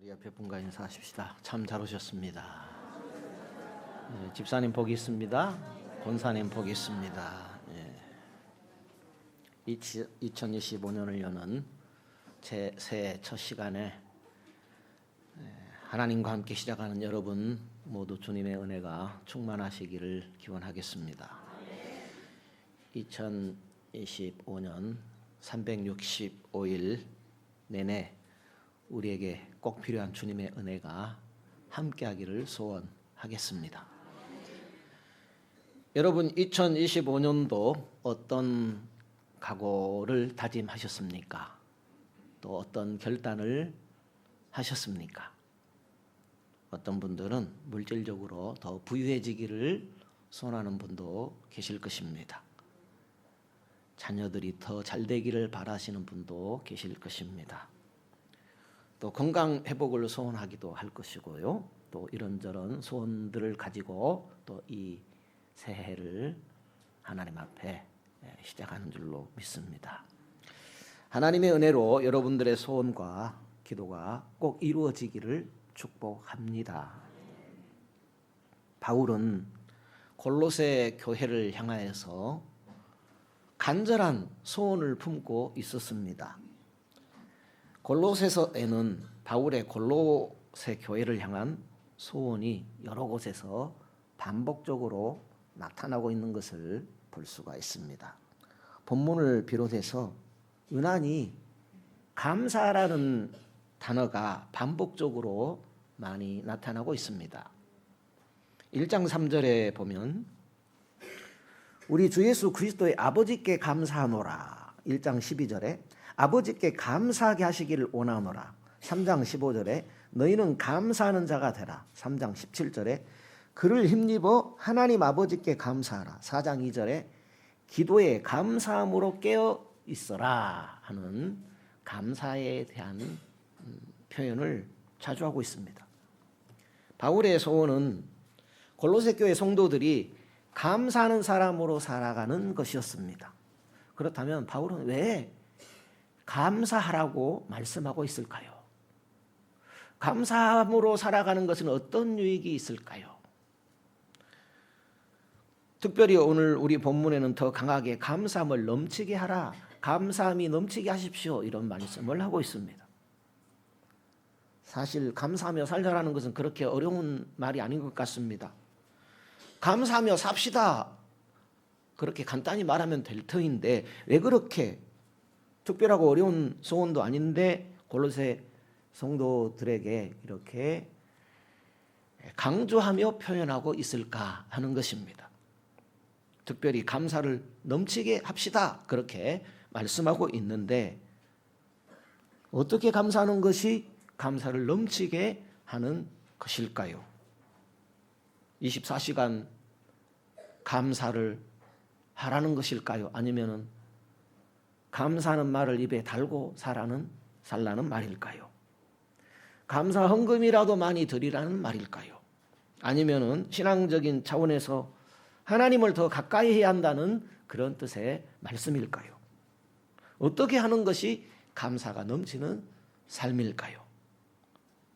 우리 옆에 분과 인사하십시다. 참 잘 오셨습니다. 집사님 복이 있습니다. 권사님 복이 있습니다. 2025년을 여는 제 새해 첫 시간에 하나님과 함께 시작하는 여러분 모두 주님의 은혜가 충만하시기를 기원하겠습니다. 2025년 365일 내내 우리에게 꼭 필요한 주님의 은혜가 함께하기를 소원하겠습니다. 여러분 2025년도 어떤 각오를 다짐하셨습니까? 또 어떤 결단을 하셨습니까? 어떤 분들은 물질적으로 더 부유해지기를 소원하는 분도 계실 것입니다. 자녀들이 더 잘되기를 바라시는 분도 계실 것입니다. 또 건강 회복을 소원하기도 할 것이고요. 또 이런저런 소원들을 가지고 또 이 새해를 하나님 앞에 시작하는 줄로 믿습니다. 하나님의 은혜로 여러분들의 소원과 기도가 꼭 이루어지기를 축복합니다. 바울은 골로새 교회를 향하여서 간절한 소원을 품고 있었습니다. 골로새서에는 바울의 골로새 교회를 향한 소원이 여러 곳에서 반복적으로 나타나고 있는 것을 볼 수가 있습니다. 본문을 비롯해서 유난히 감사라는 단어가 반복적으로 많이 나타나고 있습니다. 1장 3절에 보면 우리 주 예수 그리스도의 아버지께 감사하노라. 1장 12절에 아버지께 감사하게 하시기를 원하노라. 3장 15절에 너희는 감사하는 자가 되라. 3장 17절에 그를 힘입어 하나님 아버지께 감사하라. 4장 2절에 기도에 감사함으로 깨어 있어라 하는 감사에 대한 표현을 자주 하고 있습니다. 바울의 소원은 골로새 교회 성도들이 감사하는 사람으로 살아가는 것이었습니다. 그렇다면 바울은 왜 감사하라고 말씀하고 있을까요? 감사함으로 살아가는 것은 어떤 유익이 있을까요? 특별히 오늘 우리 본문에는 더 강하게 감사함을 넘치게 하라, 감사함이 넘치게 하십시오 이런 말씀을 하고 있습니다. 사실 감사하며 살자라는 것은 그렇게 어려운 말이 아닌 것 같습니다. 감사하며 삽시다 그렇게 간단히 말하면 될 터인데 왜 그렇게 특별하고 어려운 소원도 아닌데 골로새 성도들에게 이렇게 강조하며 표현하고 있을까 하는 것입니다. 특별히 감사를 넘치게 합시다 그렇게 말씀하고 있는데 어떻게 감사하는 것이 감사를 넘치게 하는 것일까요? 24시간 감사를 하라는 것일까요? 아니면은 감사하는 말을 입에 달고 살라는 말일까요? 감사 헌금이라도 많이 드리라는 말일까요? 아니면은 신앙적인 차원에서 하나님을 더 가까이 해야 한다는 그런 뜻의 말씀일까요? 어떻게 하는 것이 감사가 넘치는 삶일까요?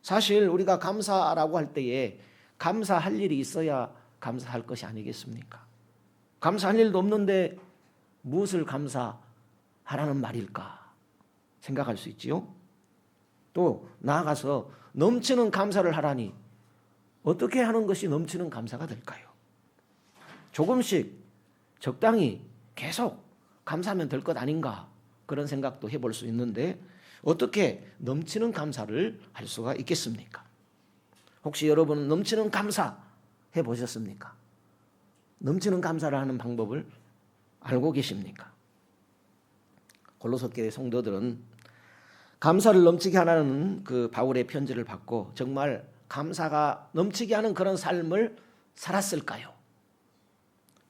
사실 우리가 감사라고 할 때에 감사할 일이 있어야 감사할 것이 아니겠습니까? 감사할 일도 없는데 무엇을 감사하라는 말일까 생각할 수 있지요. 또 나아가서 넘치는 감사를 하라니 어떻게 하는 것이 넘치는 감사가 될까요? 조금씩 적당히 계속 감사하면 될 것 아닌가 그런 생각도 해볼 수 있는데 어떻게 넘치는 감사를 할 수가 있겠습니까? 혹시 여러분은 넘치는 감사 해보셨습니까? 넘치는 감사를 하는 방법을 알고 계십니까? 골로새 교회 성도들은 감사를 넘치게 하라는 그 바울의 편지를 받고 정말 감사가 넘치게 하는 그런 삶을 살았을까요?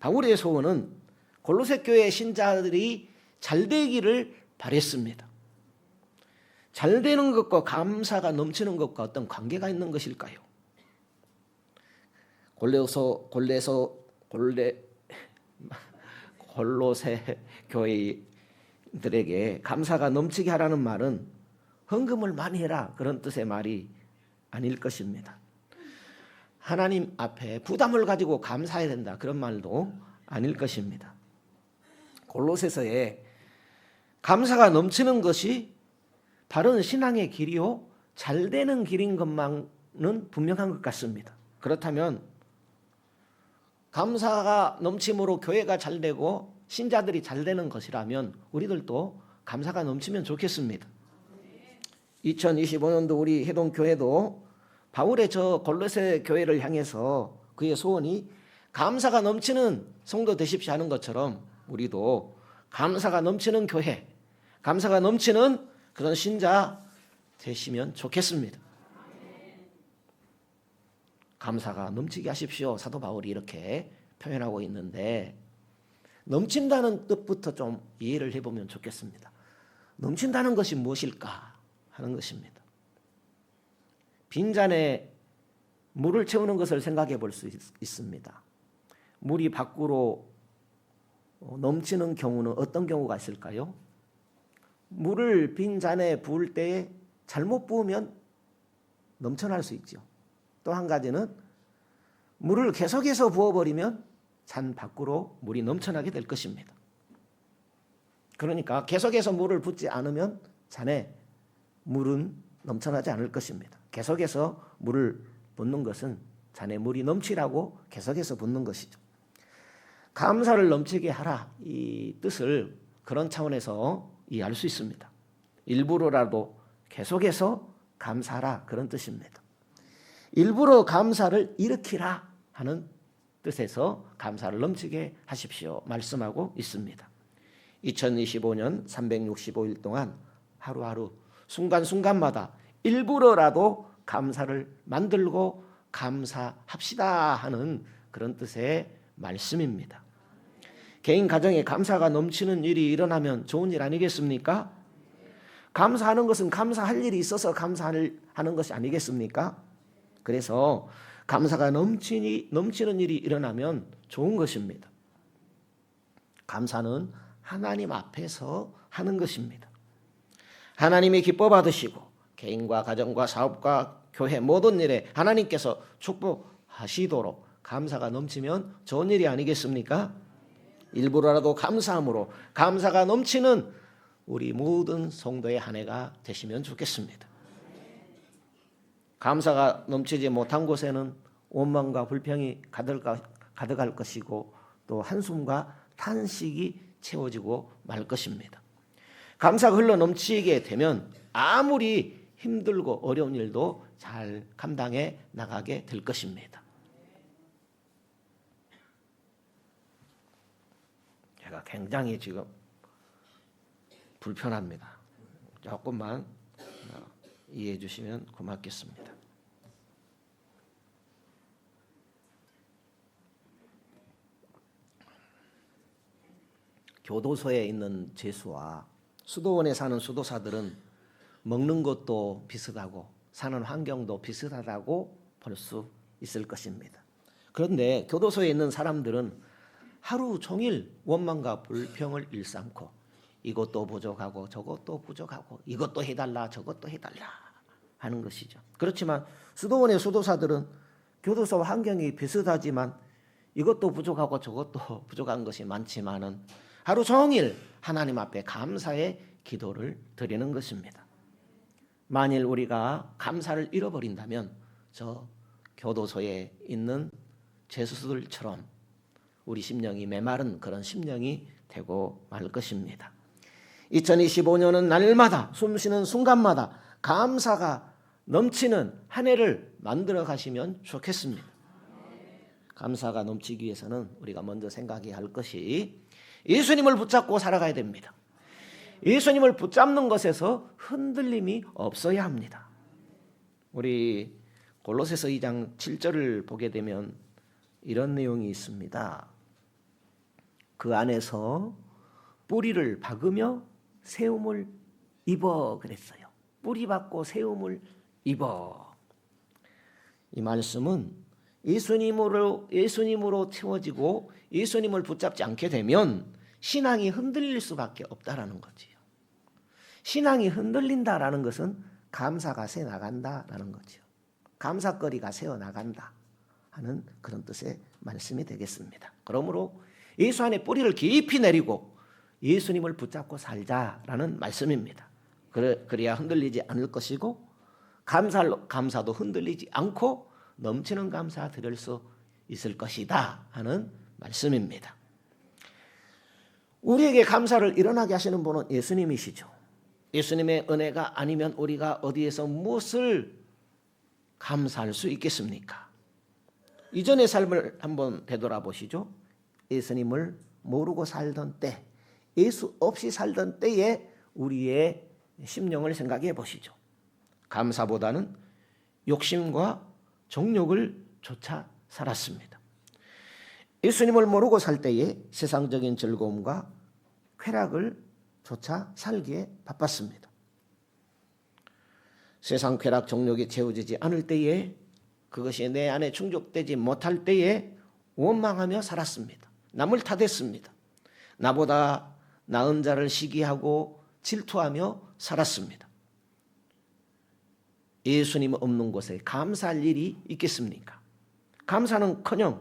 바울의 소원은 골로새 교회 신자들이 잘 되기를 바랬습니다. 잘 되는 것과 감사가 넘치는 것과 어떤 관계가 있는 것일까요? 골로새 교회들에게 감사가 넘치게 하라는 말은 헌금을 많이 해라 그런 뜻의 말이 아닐 것입니다. 하나님 앞에 부담을 가지고 감사해야 된다, 그런 말도 아닐 것입니다. 골로새서에 감사가 넘치는 것이 바른 신앙의 길이요 잘 되는 길인 것만은 분명한 것 같습니다. 그렇다면 감사가 넘침으로 교회가 잘 되고 신자들이 잘 되는 것이라면 우리들도 감사가 넘치면 좋겠습니다. 2025년도 우리 해동교회도 바울의 저 골로새 교회를 향해서 그의 소원이 감사가 넘치는 성도 되십시오 하는 것처럼 우리도 감사가 넘치는 교회, 감사가 넘치는 그런 신자 되시면 좋겠습니다. 감사가 넘치게 하십시오. 사도 바울이 이렇게 표현하고 있는데 넘친다는 뜻부터 좀 이해를 해보면 좋겠습니다. 넘친다는 것이 무엇일까 하는 것입니다. 빈잔에 물을 채우는 것을 생각해 볼 수 있습니다. 물이 밖으로 넘치는 경우는 어떤 경우가 있을까요? 물을 빈잔에 부을 때에 잘못 부으면 넘쳐날 수 있죠. 또 한 가지는 물을 계속해서 부어버리면 잔 밖으로 물이 넘쳐나게 될 것입니다. 그러니까 계속해서 물을 붓지 않으면 잔에 물은 넘쳐나지 않을 것입니다. 계속해서 물을 붓는 것은 잔에 물이 넘치라고 계속해서 붓는 것이죠. 감사를 넘치게 하라, 이 뜻을 그런 차원에서 이해할 수 있습니다. 일부러라도 계속해서 감사하라, 그런 뜻입니다. 일부러 감사를 일으키라 하는 뜻에서 감사를 넘치게 하십시오 말씀하고 있습니다. 2025년 365일 동안 하루하루 순간순간마다 일부러라도 감사를 만들고 감사합시다 하는 그런 뜻의 말씀입니다. 개인 가정에 감사가 넘치는 일이 일어나면 좋은 일 아니겠습니까? 감사하는 것은 감사할 일이 있어서 감사하는 것이 아니겠습니까? 그래서 감사가 넘치는 일이 일어나면 좋은 것입니다. 감사는 하나님 앞에서 하는 것입니다. 하나님이 기뻐 받으시고 개인과 가정과 사업과 교회 모든 일에 하나님께서 축복하시도록 감사가 넘치면 좋은 일이 아니겠습니까? 일부러라도 감사함으로 감사가 넘치는 우리 모든 성도의 한 해가 되시면 좋겠습니다. 감사가 넘치지 못한 곳에는 원망과 불평이 가득할 것이고 또 한숨과 탄식이 채워지고 말 것입니다. 감사가 흘러 넘치게 되면 아무리 힘들고 어려운 일도 잘 감당해 나가게 될 것입니다. 제가 굉장히 지금 불편합니다. 조금만 이해해 주시면 고맙겠습니다. 교도소에 있는 죄수와 수도원에 사는 수도사들은 먹는 것도 비슷하고 사는 환경도 비슷하다고 볼 수 있을 것입니다. 그런데 교도소에 있는 사람들은 하루 종일 원망과 불평을 일삼고 이것도 부족하고 저것도 부족하고 이것도 해달라 저것도 해달라 하는 것이죠. 그렇지만 수도원의 수도사들은 교도소 환경이 비슷하지만 이것도 부족하고 저것도 부족한 것이 많지만은 하루 종일 하나님 앞에 감사의 기도를 드리는 것입니다. 만일 우리가 감사를 잃어버린다면 저 교도소에 있는 죄수들처럼 우리 심령이 메마른 그런 심령이 되고 말 것입니다. 2025년은 날마다 숨쉬는 순간마다 감사가 넘치는 한 해를 만들어 가시면 좋겠습니다. 감사가 넘치기 위해서는 우리가 먼저 생각해야 할 것이 예수님을 붙잡고 살아가야 됩니다. 예수님을 붙잡는 것에서 흔들림이 없어야 합니다. 우리 골로새서 2장 7절을 보게 되면 이런 내용이 있습니다. 그 안에서 뿌리를 박으며 세움을 입어 그랬어요. 뿌리 박고 세움을 입어. 이 말씀은 예수님으로 채워지고 예수님을 붙잡지 않게 되면 신앙이 흔들릴 수밖에 없다라는 거지요. 신앙이 흔들린다라는 것은 감사가 새 나간다라는 거죠. 감사거리가 새어나간다 하는 그런 뜻의 말씀이 되겠습니다. 그러므로 예수 안에 뿌리를 깊이 내리고 예수님을 붙잡고 살자라는 말씀입니다. 그래야 흔들리지 않을 것이고 감사도 흔들리지 않고 넘치는 감사 드릴 수 있을 것이다 하는 말씀입니다. 우리에게 감사를 일어나게 하시는 분은 예수님이시죠. 예수님의 은혜가 아니면 우리가 어디에서 무엇을 감사할 수 있겠습니까? 이전의 삶을 한번 되돌아보시죠. 예수님을 모르고 살던 때, 예수 없이 살던 때에 우리의 심령을 생각해 보시죠. 감사보다는 욕심과 정욕을 쫓아 살았습니다. 예수님을 모르고 살 때에 세상적인 즐거움과 쾌락을 쫓아 살기에 바빴습니다. 세상 쾌락 정욕이 채워지지 않을 때에, 그것이 내 안에 충족되지 못할 때에 원망하며 살았습니다. 남을 탓했습니다. 나보다 나은 자를 시기하고 질투하며 살았습니다. 예수님 없는 곳에 감사할 일이 있겠습니까? 감사는커녕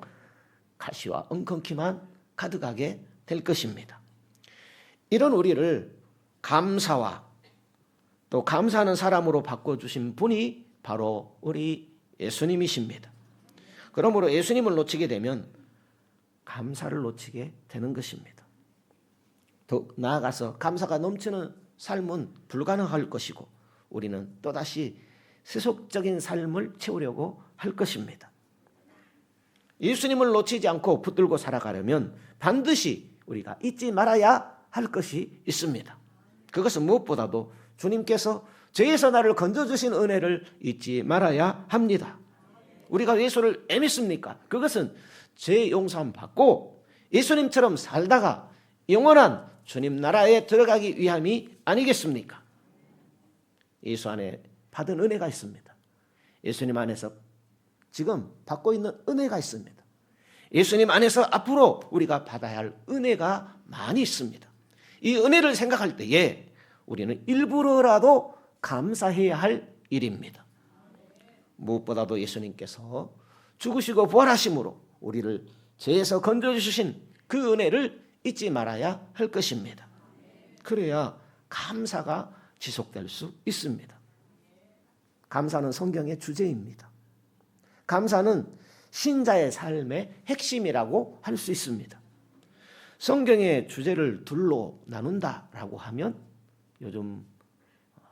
가시와 엉겅퀴만 가득하게 될 것입니다. 이런 우리를 감사와 또 감사하는 사람으로 바꿔주신 분이 바로 우리 예수님이십니다. 그러므로 예수님을 놓치게 되면 감사를 놓치게 되는 것입니다. 더 나아가서 감사가 넘치는 삶은 불가능할 것이고 우리는 또다시 세속적인 삶을 채우려고 할 것입니다. 예수님을 놓치지 않고 붙들고 살아가려면 반드시 우리가 잊지 말아야 할 것이 있습니다. 그것은 무엇보다도 주님께서 죄에서 나를 건져주신 은혜를 잊지 말아야 합니다. 우리가 예수를 왜 믿습니까? 그것은 죄 용서함 받고 예수님처럼 살다가 영원한 주님 나라에 들어가기 위함이 아니겠습니까? 예수 안에 받은 은혜가 있습니다. 예수님 안에서 지금 받고 있는 은혜가 있습니다. 예수님 안에서 앞으로 우리가 받아야 할 은혜가 많이 있습니다. 이 은혜를 생각할 때에 우리는 일부러라도 감사해야 할 일입니다. 무엇보다도 예수님께서 죽으시고 부활하심으로 우리를 죄에서 건져주신 그 은혜를 잊지 말아야 할 것입니다. 그래야 감사가 지속될 수 있습니다. 감사는 성경의 주제입니다. 감사는 신자의 삶의 핵심이라고 할 수 있습니다. 성경의 주제를 둘로 나눈다라고 하면 요즘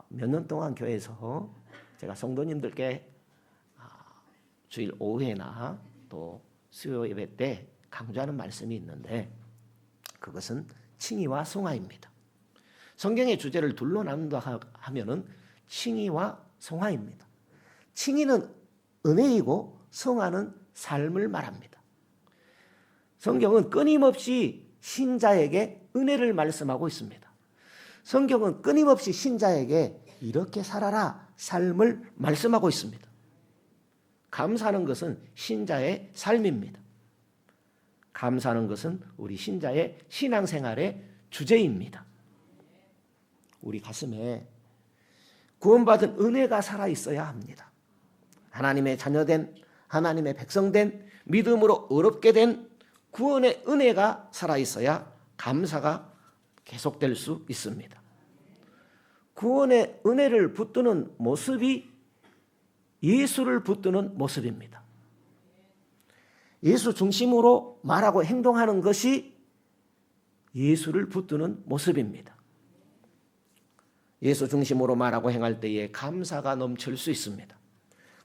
몇 년 동안 교회에서 제가 성도님들께 주일 오후에나 또 수요 예배 때 강조하는 말씀이 있는데 그것은 칭의와 송화입니다. 성경의 주제를 둘로 나눈다 하면은 칭의와 송화입니다. 칭의는 은혜이고 송화는 삶을 말합니다. 성경은 끊임없이 신자에게 은혜를 말씀하고 있습니다. 성경은 끊임없이 신자에게 이렇게 살아라 삶을 말씀하고 있습니다. 감사하는 것은 신자의 삶입니다. 감사하는 것은 우리 신자의 신앙생활의 주제입니다. 우리 가슴에 구원받은 은혜가 살아있어야 합니다. 하나님의 자녀된, 하나님의 백성된, 믿음으로 의롭게 된 구원의 은혜가 살아있어야 감사가 계속될 수 있습니다. 구원의 은혜를 붙드는 모습이 예수를 붙드는 모습입니다. 예수 중심으로 말하고 행동하는 것이 예수를 붙드는 모습입니다. 예수 중심으로 말하고 행할 때에 감사가 넘칠 수 있습니다.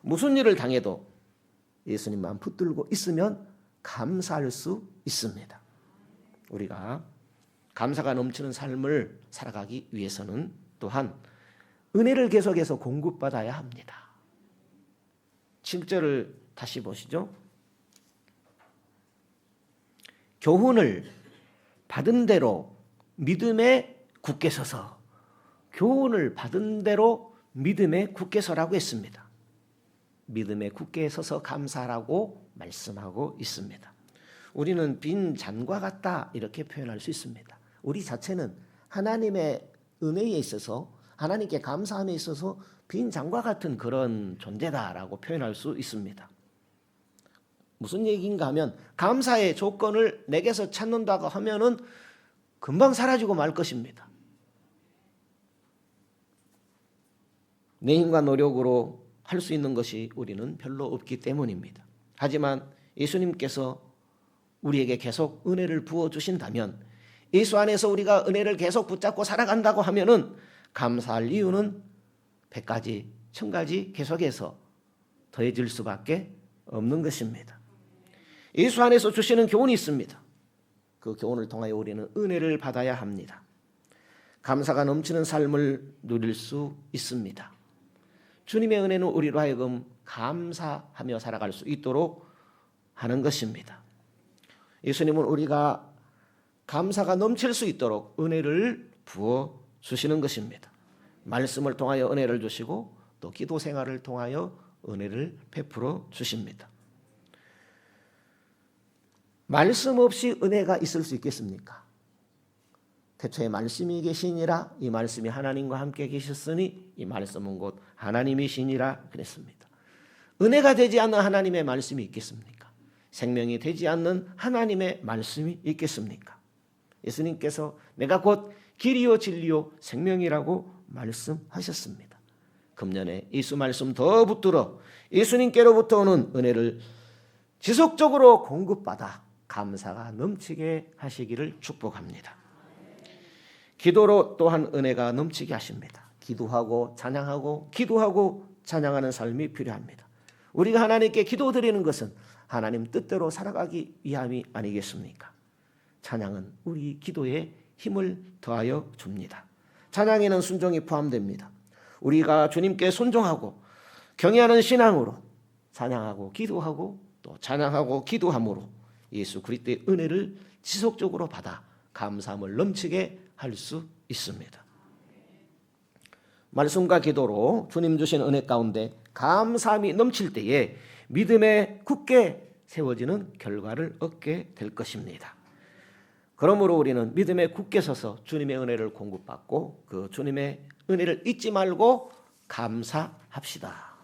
무슨 일을 당해도 예수님만 붙들고 있으면 감사할 수 있습니다. 우리가 감사가 넘치는 삶을 살아가기 위해서는 또한 은혜를 계속해서 공급받아야 합니다. 7절을 다시 보시죠. 교훈을 받은 대로 믿음에 굳게 서서, 교훈을 받은 대로 믿음에 굳게 서라고 했습니다. 믿음에 굳게 서서 감사하라고 말씀하고 있습니다. 우리는 빈 잔과 같다 이렇게 표현할 수 있습니다. 우리 자체는 하나님의 은혜에 있어서 하나님께 감사함에 있어서 빈 장과 같은 그런 존재다라고 표현할 수 있습니다. 무슨 얘기인가 하면 감사의 조건을 내게서 찾는다고 하면은 금방 사라지고 말 것입니다. 내 힘과 노력으로 할 수 있는 것이 우리는 별로 없기 때문입니다. 하지만 예수님께서 우리에게 계속 은혜를 부어주신다면, 예수 안에서 우리가 은혜를 계속 붙잡고 살아간다고 하면은 감사할 이유는 100가지, 1000가지 계속해서 더해질 수밖에 없는 것입니다. 예수 안에서 주시는 교훈이 있습니다. 그 교훈을 통하여 우리는 은혜를 받아야 합니다. 감사가 넘치는 삶을 누릴 수 있습니다. 주님의 은혜는 우리로 하여금 감사하며 살아갈 수 있도록 하는 것입니다. 예수님은 우리가 감사가 넘칠 수 있도록 은혜를 부어 주시는 것입니다. 말씀을 통하여 은혜를 주시고 또 기도 생활을 통하여 은혜를 베풀어 주십니다. 말씀 없이 은혜가 있을 수 있겠습니까? 태초에 말씀이 계시니라, 이 말씀이 하나님과 함께 계셨으니 이 말씀은 곧 하나님이시니라 그랬습니다. 은혜가 되지 않는 하나님의 말씀이 있겠습니까? 생명이 되지 않는 하나님의 말씀이 있겠습니까? 예수님께서 내가 곧 길이요 진리요 생명이라고 말씀하셨습니다. 금년에 예수 말씀 더 붙들어 예수님께로부터 오는 은혜를 지속적으로 공급받아 감사가 넘치게 하시기를 축복합니다. 기도로 또한 은혜가 넘치게 하십니다. 기도하고 찬양하고 기도하고 찬양하는 삶이 필요합니다. 우리가 하나님께 기도드리는 것은 하나님 뜻대로 살아가기 위함이 아니겠습니까? 찬양은 우리 기도에 힘을 더하여 줍니다. 찬양에는 순종이 포함됩니다. 우리가 주님께 순종하고 경외하는 신앙으로 찬양하고 기도하고 또 찬양하고 기도함으로 예수 그리스도의 은혜를 지속적으로 받아 감사함을 넘치게 할 수 있습니다. 말씀과 기도로 주님 주신 은혜 가운데 감사함이 넘칠 때에 믿음에 굳게 세워지는 결과를 얻게 될 것입니다. 그러므로 우리는 믿음에 굳게 서서 주님의 은혜를 공급받고 그 주님의 은혜를 잊지 말고 감사합시다.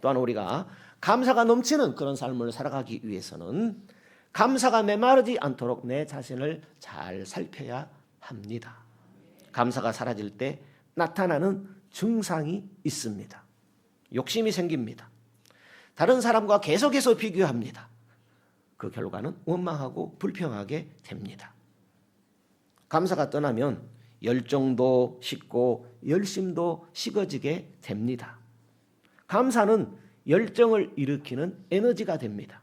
또한 우리가 감사가 넘치는 그런 삶을 살아가기 위해서는 감사가 메마르지 않도록 내 자신을 잘 살펴야 합니다. 감사가 사라질 때 나타나는 증상이 있습니다. 욕심이 생깁니다. 다른 사람과 계속해서 비교합니다. 그 결과는 원망하고 불평하게 됩니다. 감사가 떠나면 열정도 식고 열심도 식어지게 됩니다. 감사는 열정을 일으키는 에너지가 됩니다.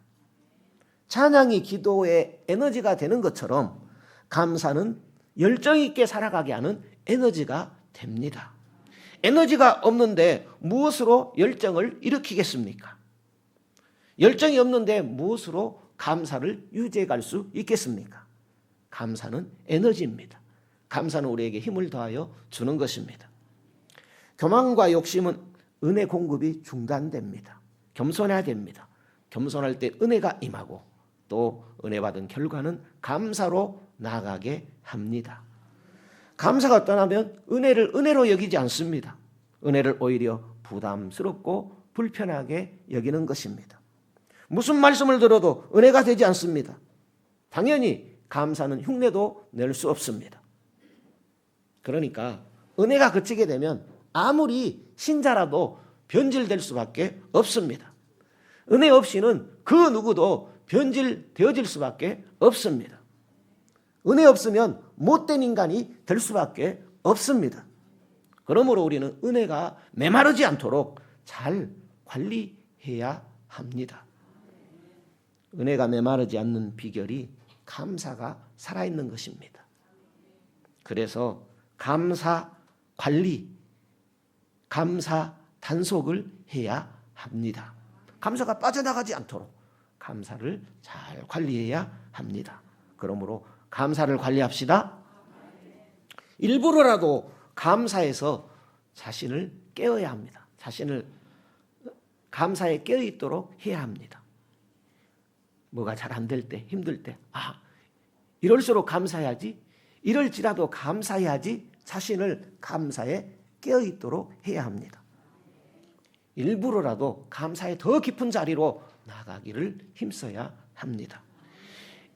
찬양이 기도의 에너지가 되는 것처럼 감사는 열정 있게 살아가게 하는 에너지가 됩니다. 에너지가 없는데 무엇으로 열정을 일으키겠습니까? 열정이 없는데 무엇으로 감사를 유지해 갈 수 있겠습니까? 감사는 에너지입니다. 감사는 우리에게 힘을 더하여 주는 것입니다. 교만과 욕심은 은혜 공급이 중단됩니다. 겸손해야 됩니다. 겸손할 때 은혜가 임하고 또 은혜 받은 결과는 감사로 나아가게 합니다. 감사가 떠나면 은혜를 은혜로 여기지 않습니다. 은혜를 오히려 부담스럽고 불편하게 여기는 것입니다. 무슨 말씀을 들어도 은혜가 되지 않습니다. 당연히 감사는 흉내도 낼 수 없습니다. 그러니까 은혜가 그치게 되면 아무리 신자라도 변질될 수밖에 없습니다. 은혜 없이는 그 누구도 변질되어질 수밖에 없습니다. 은혜 없으면 못된 인간이 될 수밖에 없습니다. 그러므로 우리는 은혜가 메마르지 않도록 잘 관리해야 합니다. 은혜가 메마르지 않는 비결이 감사가 살아있는 것입니다. 그래서 감사 관리, 감사 단속을 해야 합니다. 감사가 빠져나가지 않도록 감사를 잘 관리해야 합니다. 그러므로 감사를 관리합시다. 일부러라도 감사해서 자신을 깨워야 합니다. 자신을 감사에 깨어있도록 해야 합니다. 뭐가 잘 안 될 때, 힘들 때, 이럴수록 감사해야지, 이럴지라도 감사해야지 자신을 감사에 깨어있도록 해야 합니다. 일부러라도 감사의 더 깊은 자리로 나가기를 힘써야 합니다.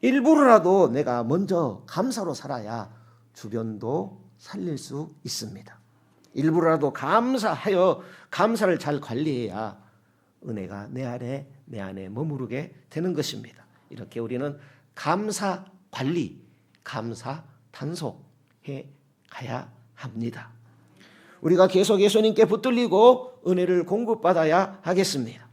일부러라도 내가 먼저 감사로 살아야 주변도 살릴 수 있습니다. 일부러라도 감사하여 감사를 잘 관리해야 은혜가 내 안에 머무르게 되는 것입니다. 이렇게 우리는 감사 관리, 감사 단속해 가야 합니다. 우리가 계속 예수님께 붙들리고 은혜를 공급받아야 하겠습니다.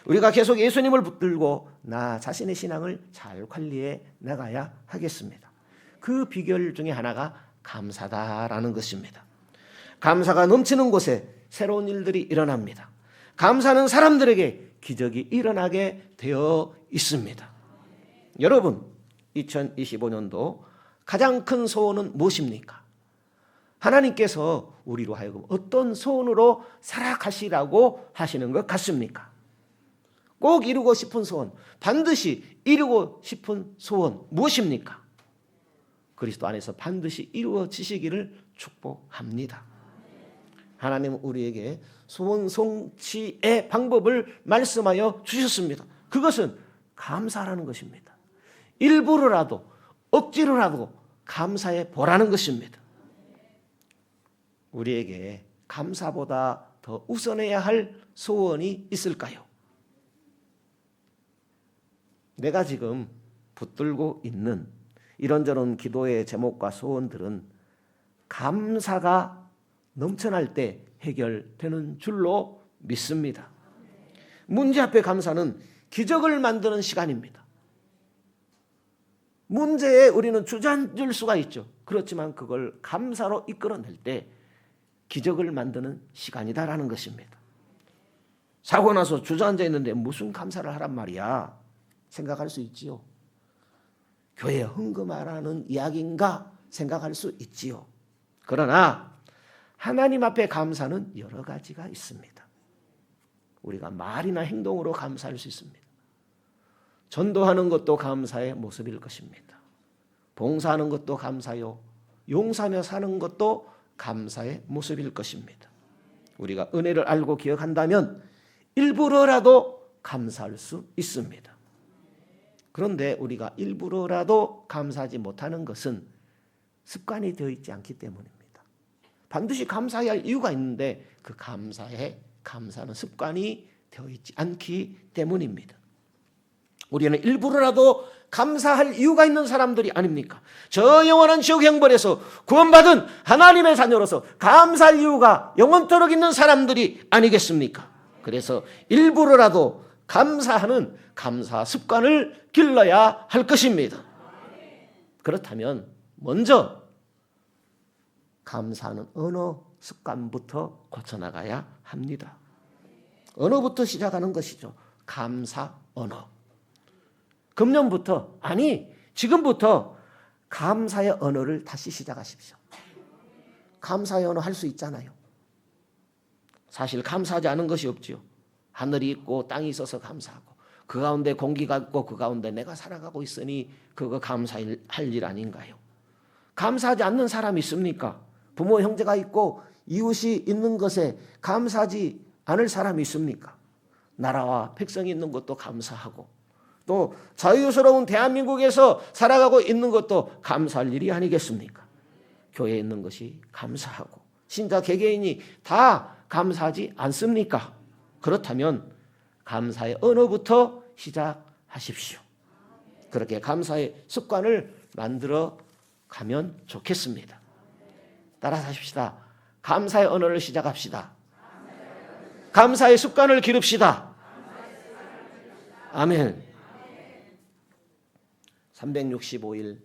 우리가 계속 예수님을 붙들고 나 자신의 신앙을 잘 관리해 나가야 하겠습니다. 그 비결 중에 하나가 감사다라는 것입니다. 감사가 넘치는 곳에 새로운 일들이 일어납니다. 감사하는 사람들에게 기적이 일어나게 되어 있습니다. 여러분, 2025년도 가장 큰 소원은 무엇입니까? 하나님께서 우리로 하여금 어떤 소원으로 살아가시라고 하시는 것 같습니까? 꼭 이루고 싶은 소원, 반드시 이루고 싶은 소원 무엇입니까? 그리스도 안에서 반드시 이루어지시기를 축복합니다. 하나님은 우리에게 소원 성취의 방법을 말씀하여 주셨습니다. 그것은 감사라는 것입니다. 일부러라도 억지로라도 감사해 보라는 것입니다. 우리에게 감사보다 더 우선해야 할 소원이 있을까요? 내가 지금 붙들고 있는 이런저런 기도의 제목과 소원들은 감사가 넘쳐날 때 해결되는 줄로 믿습니다. 문제 앞에 감사는 기적을 만드는 시간입니다. 문제에 우리는 주저앉을 수가 있죠. 그렇지만 그걸 감사로 이끌어낼 때 기적을 만드는 시간이다라는 것입니다. 사고 나서 주저앉아 있는데 무슨 감사를 하란 말이야 생각할 수 있지요. 교회에 헌금하라는 이야기인가 생각할 수 있지요. 그러나 하나님 앞에 감사는 여러 가지가 있습니다. 우리가 말이나 행동으로 감사할 수 있습니다. 전도하는 것도 감사의 모습일 것입니다. 봉사하는 것도 감사요. 용사며 사는 것도 감사의 모습일 것입니다. 우리가 은혜를 알고 기억한다면 일부러라도 감사할 수 있습니다. 그런데 우리가 일부러라도 감사하지 못하는 것은 습관이 되어 있지 않기 때문입니다. 반드시 감사해야 할 이유가 있는데 그 감사는 습관이 되어 있지 않기 때문입니다. 우리는 일부러라도 감사할 이유가 있는 사람들이 아닙니까? 저 영원한 지옥 형벌에서 구원받은 하나님의 자녀로서 감사할 이유가 영원토록 있는 사람들이 아니겠습니까? 그래서 일부러라도 감사하는 감사 습관을 길러야 할 것입니다. 그렇다면 먼저 감사하는 언어 습관부터 고쳐나가야 합니다. 언어부터 시작하는 것이죠. 감사 언어. 금년부터 지금부터 감사의 언어를 다시 시작하십시오. 감사의 언어 할 수 있잖아요. 사실 감사하지 않은 것이 없지요. 하늘이 있고 땅이 있어서 감사하고 그 가운데 공기가 있고 그 가운데 내가 살아가고 있으니 그거 감사할 일 아닌가요? 감사하지 않는 사람이 있습니까? 부모 형제가 있고 이웃이 있는 것에 감사하지 않을 사람이 있습니까? 나라와 백성이 있는 것도 감사하고 또 자유스러운 대한민국에서 살아가고 있는 것도 감사할 일이 아니겠습니까? 교회에 있는 것이 감사하고 신자 개개인이 다 감사하지 않습니까? 그렇다면 감사의 언어부터 시작하십시오. 그렇게 감사의 습관을 만들어 가면 좋겠습니다. 따라서 하십시다. 감사의 언어를 시작합시다. 감사의 습관을 기릅시다. 아멘. 365일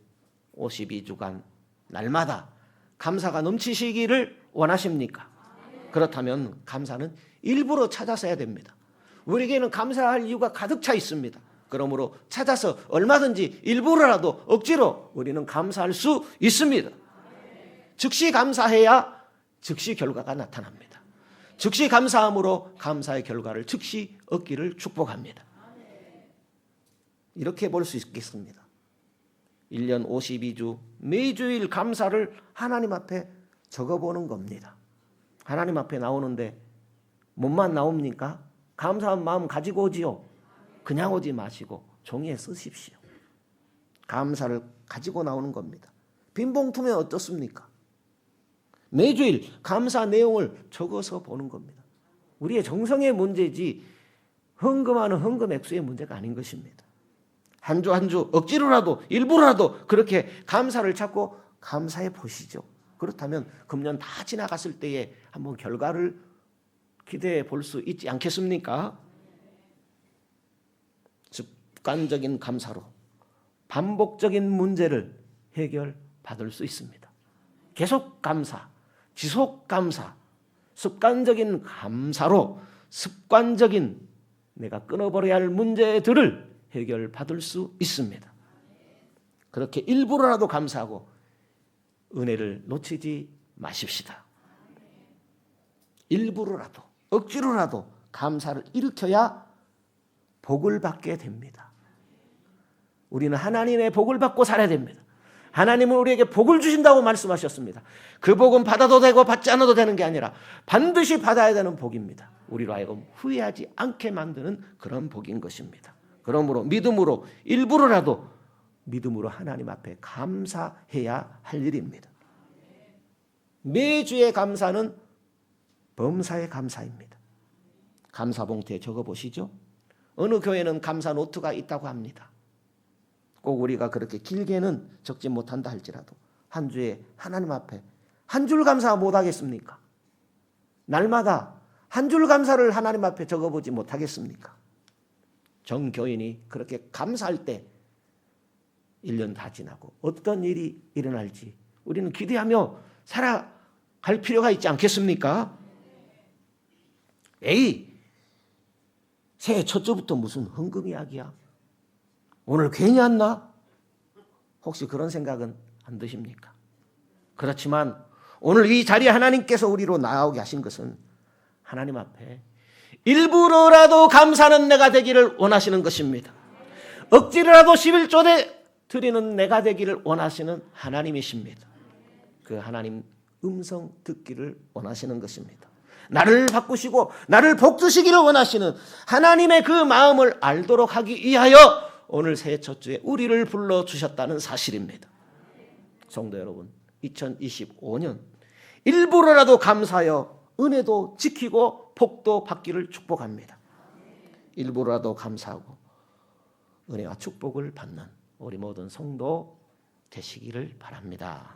52주간 날마다 감사가 넘치시기를 원하십니까? 그렇다면 감사는 일부러 찾아서 해야 됩니다. 우리에게는 감사할 이유가 가득 차 있습니다. 그러므로 찾아서 얼마든지 일부러라도 억지로 우리는 감사할 수 있습니다. 즉시 감사해야 즉시 결과가 나타납니다. 즉시 감사함으로 감사의 결과를 즉시 얻기를 축복합니다. 이렇게 볼 수 있겠습니다. 1년 52주 매주일 감사를 하나님 앞에 적어보는 겁니다. 하나님 앞에 나오는데 몸만 나옵니까? 감사한 마음 가지고 오지요. 그냥 오지 마시고 종이에 쓰십시오. 감사를 가지고 나오는 겁니다. 빈 봉투면 어떻습니까? 매주일 감사 내용을 적어서 보는 겁니다. 우리의 정성의 문제지 헌금하는 헌금 액수의 문제가 아닌 것입니다. 한 주 한 주 억지로라도 일부러라도 그렇게 감사를 찾고 감사해 보시죠. 그렇다면 금년 다 지나갔을 때에 한번 결과를 기대해 볼 수 있지 않겠습니까? 습관적인 감사로 반복적인 문제를 해결받을 수 있습니다. 계속 감사, 지속 감사, 습관적인 감사로 습관적인 내가 끊어버려야 할 문제들을 해결받을 수 있습니다. 그렇게 일부러라도 감사하고 은혜를 놓치지 마십시다. 일부러라도 억지로라도 감사를 일으켜야 복을 받게 됩니다. 우리는 하나님의 복을 받고 살아야 됩니다. 하나님은 우리에게 복을 주신다고 말씀하셨습니다. 그 복은 받아도 되고 받지 않아도 되는 게 아니라 반드시 받아야 되는 복입니다. 우리로 하여금 후회하지 않게 만드는 그런 복인 것입니다. 그러므로 믿음으로 일부러라도 믿음으로 하나님 앞에 감사해야 할 일입니다. 매주의 감사는 범사의 감사입니다. 감사 봉투에 적어보시죠. 어느 교회는 감사 노트가 있다고 합니다. 꼭 우리가 그렇게 길게는 적지 못한다 할지라도 한 주에 하나님 앞에 한 줄 감사 못하겠습니까? 날마다 한 줄 감사를 하나님 앞에 적어보지 못하겠습니까? 정교인이 그렇게 감사할 때 1년 다 지나고 어떤 일이 일어날지 우리는 기대하며 살아갈 필요가 있지 않겠습니까? 에이, 새해 첫 주부터 무슨 헌금 이야기야? 오늘 괜히 왔나? 혹시 그런 생각은 안 드십니까? 그렇지만 오늘 이 자리에 하나님께서 우리로 나오게 하신 것은 하나님 앞에 일부러라도 감사하는 내가 되기를 원하시는 것입니다. 억지로라도 11조 드리는 내가 되기를 원하시는 하나님이십니다. 그 하나님 음성 듣기를 원하시는 것입니다. 나를 바꾸시고 나를 복주시기를 원하시는 하나님의 그 마음을 알도록 하기 위하여 오늘 새해 첫 주에 우리를 불러주셨다는 사실입니다. 성도 여러분, 2025년 일부러라도 감사하여 은혜도 지키고 복도 받기를 축복합니다. 일부러라도 감사하고 은혜와 축복을 받는 우리 모든 성도 되시기를 바랍니다.